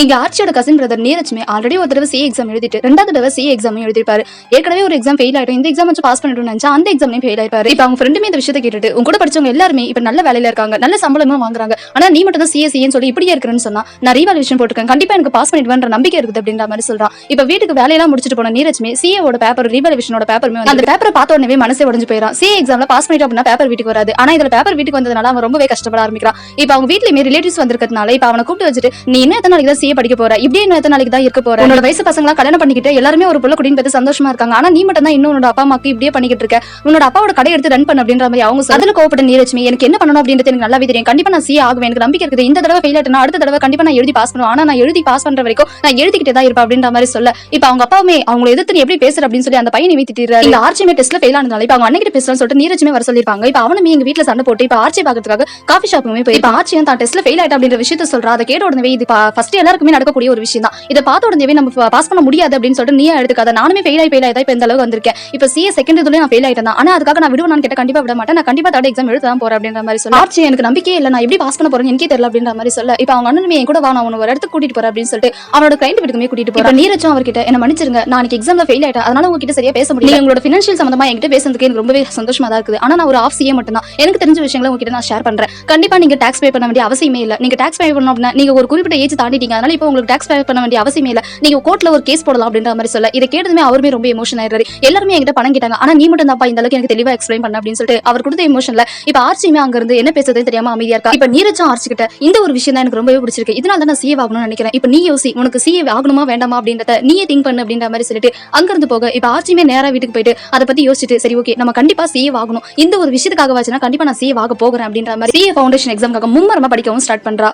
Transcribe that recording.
இங்க ஆர்ச்சியோட cousin brother நீரஜ்மே already ஒரு தடவை சி எக்ஸாம் எழுதிட்டு ரெண்டாவது தடவை சி எக்ஸாம் எழுதிருப்பாரு. ஏற்கனவே ஒரு எக்ஸாம் ஃபெயில் ஆயிடும், இந்த எக்ஸாம் வச்சு பாஸ் பண்ணிட்டு நினைச்சா அந்த எக்ஸாம்லயும் ஃபெயில் ஆயிருப்பாரு. இப்ப அவங்க ஃப்ரெண்டுமே இந்த விஷயத்தை கேட்டுட்டு உங்க கூட படிச்சவங்க எல்லாருமே இப்ப நல்ல வேலையில இருக்காங்க, நல்ல சம்பளமும் வாங்குறாங்க, ஆனா நீ மட்டும் தான் சிஎஸ்சின்னு சொல்லி இப்படியே இருக்கிறேன்னு சொன்னா நான் ரீவாலுவேஷன் போட்டுருக்கேன், கண்டிப்பா எனக்கு பாஸ் பண்ணிடுவேன்ற நம்பிக்கை இருக்குது அப்படின்ற மாதிரி சொல்றான். இப்ப வீட்டுக்கு வேலையெல்லாம் முடிச்சுட்டு போன நீரஜ்மே சிஏவோட பேப்பர் ரீவாலுவேஷனோட பேப்பருமே அந்த பேப்பரை பார்த்த உடனே மனசே உடஞ்சு போயிடும். சி எக்ஸாம்ல பாஸ் பண்ணிட்டு அப்படின்னா பேப்பர் வீட்டுக்கு வராது, ஆனா இதுல பேப்பர் வீட்டுக்கு வந்ததுனால அவன் ரொம்பவே கஷ்டப்பட ஆரம்பிக்கிறான். இப்ப அவங்க வீட்லயுமே ரிலேட்டிவ்ஸ் வந்திருக்கிறதுனால இப்ப அவனை கூப்பிட்டு வச்சுட்டு நீ இன்னும் எத்தனை நாளைக்கு தான் சிஏ படிக்க போற, இப்படியே இன்னும் எத்தனை நாளைக்கு தான் இருக்க போற, உன்னோட வயசு பசங்களா கல்யாணம் பண்ணிக்கிட்டு எல்லாருமே ஒரு புள்ள குடின்னு பார்த்து சந்தோஷமா இருக்காங்க, ஆனா நீ மட்டும் தான் இன்னும் உன்னோட அப்பா அம்மாக்கு இப்படியே பண்ணிக்கிட்டு இருக்க, உன்னோட அப்பாவோட கடை எடுத்து ரன் பண்ண அப்படின்ற மாதிரி அவங்க அதுல கோவப்பட்ட நீரஜ்மே எனக்கு என்ன பண்ணணும் அப்படின்றது எனக்கு நல்லாவே தெரியும், கண்டிப்பா நான் சிஏ ஆகுவேன், எனக்கு நம்பிக்கை இருக்குது, இந்த தடவை ஃபெயில் ஆயிட்டா அடுத்த தடவை கண்டிப்பா நான் எழுதி பாஸ் பண்ணுவேன், ஆனா நான் எழுதி பாஸ் பண்ற வரைக்கும் நான் எழுதிக்கிட்டே தான் இருப்பேன் அப்படின்ற மாதிரி சொல்ல இப்ப அவங்க அப்பாவுமே அவங்களை எதிர்த்து எப்படி பேசுற அப்படின்னு சொல்லி அந்த பையனை திட்டிடுறாரு. இந்த ஆர்ச்சிமே டெஸ்ட்ல ஃபெயில் ஆனதால இப்ப அவங்க அன்னைக்கு பேசலாம்னு சொல்லிட்டு நீரஜ்மே வர சொல்லிருப்பாங்க. இப்ப அவனுமே எங்க வீட்டுல சண்டை போட்டு இப்ப ஆர்ச்சி பாக்கிறதுக்காக காஃபி ஷாப்புமே போய் இப்ப ஆர்ச்சியும் தான் டெஸ்ட்ல ஃபெயில் ஆயிட்டா அப்படின்ற விஷயத்த சொல்றா. அதை கேட்ட உடனே இது ஃபர்ஸ்ட் எல்லாருக்குமே நடக்கக்கூடிய ஒரு விஷயம் தான், இதை பார்த்த உடனே நம்ம பாஸ் பண்ண முடியாது அப்படின்னு சொல்லிட்டு நீ எடுத்துக்காத, நானுமே ஃபெயில் ஆகி தான் இப்ப இந்த அளவுக்கு வந்திருக்கேன், இப்ப சிஏ செகண்ட் இதுல நான் ஃபெயில் ஆயிட்டேன், ஆனா அதுக்காக நான் விடுவேன் கேட்ட கண்டிப்பா விட மாட்டேன், நான் கண்டிப்பா தேர்ட் எக்ஸாம் எழுத தான் போறேன் அப்படின்ற மாதிரி சொல்ல ஆர்ச்சி எனக்கு நம்பிக்கையே இல்ல, நான் எப்படி பாஸ் பண்ண போறேன்னு எனக்கே தெரியல அப்படின்ற மாதிரி சொல்ல இப்ப அவங்க அண்ணனுமே என் கூட வா நான் ஒரு இடத்துக்கு கூட்டிட்டு போறேன் அப்படின்னு சொல்லிட்டு அவனோட கிளைண்ட் வீட்டுக்குமே கூட்டிட்டு போறேன். நீரஜும் அவர்கிட்ட என்ன மன்னிச்சிருங்க, நான் எக்ஸாம்ல ஃபெயில் ஆயிட்டேன், அதனால உங்ககிட்ட சரியா பேச முடியல, உங்களோட ஃபினான்ஷியல் சம்பந்தமா என்கிட்ட பேசுறதுக்கு எனக்கு ரொம்பவே சந்தோஷமா தான் இருக்குது, ஆனா நான் ஒரு ஆஃப் சிஏ மட்டும் தான், எனக்கு தெரிஞ்ச விஷயங்களை உங்ககிட்ட நான் ஷேர் பண்றேன், கண்டிப்பா நீங்க டாக்ஸ் பே பண்ண வேண்டிய அவசியமே இல்ல, நீங்க டாக்ஸ் பே பண்ணணும் அப்படின்னா நீங்க ஒரு குறிப்பிட்ட ஏஜ் தாண்டிட்டீங்க, அதனால இப்போ உங்களுக்கு டாக்ஸ் பே பண்ண வேண்டிய அவசியமே இல்ல, நீங்க கோர்ட்ல ஒரு கேஸ் போடலாம் அப்படின்ற மாதிரி சொல்ல இதை கேட்டதுமே அவருமே ரொம்ப எமோஷன் ஆயிடுறாரு. எல்லாருமே என்கிட்ட பணம் கேட்டாங்க, ஆனா நீ மட்டும் தான் இந்த அளவுக்கு எனக்கு தெளிவா எக்ஸ்பிளைன் பண்ண அப்படின்னு சொல்லிட்டு அவர் கொடுத்த எமோஷன்ல இப்ப ஆர்ச்சியுமே அங்க இருந்து என்ன பேசுறதுன்னு தெரியாம அமைதியா இருக்கா. இப்ப நீரஜும் ஆர்ச்சி கிட்ட இந்த ஒரு விஷயம் தான் எனக்கு ரொம்பவே பிடிச்சிருக்கு, இதனால தான் நான் சிஏ ஆகணும்னு நினைக்கிறேன், இப்ப நீ யோசி உனக்கு சிஏ ஆகணுமா வேண்டாமா அப்படின்றத நீயே திங்க் பண்ணு அப்படின்ற மாதிரி சொல்லிட்டு அங்க இருந்து போக இப்ப ஆர்ச்சியுமே நேரா வீட்டுக்கு போயிட்டு அதை பத்தி யோசிச்சுட்டு சரி ஓகே நம்ம கண்டிப்பா சிஏ ஆகணும், இந்த ஒரு விஷயத்துக்காக வாச்சுனா கண்டிப்பா நான் சிஏ ஆக போகிறேன் அப்படின்ற மாதிரி சிஏ ஃபவுண்டேஷன் எக்ஸாம்காக மும்மரமா படிக்கவும் ஸ்டார்ட் பண்றா.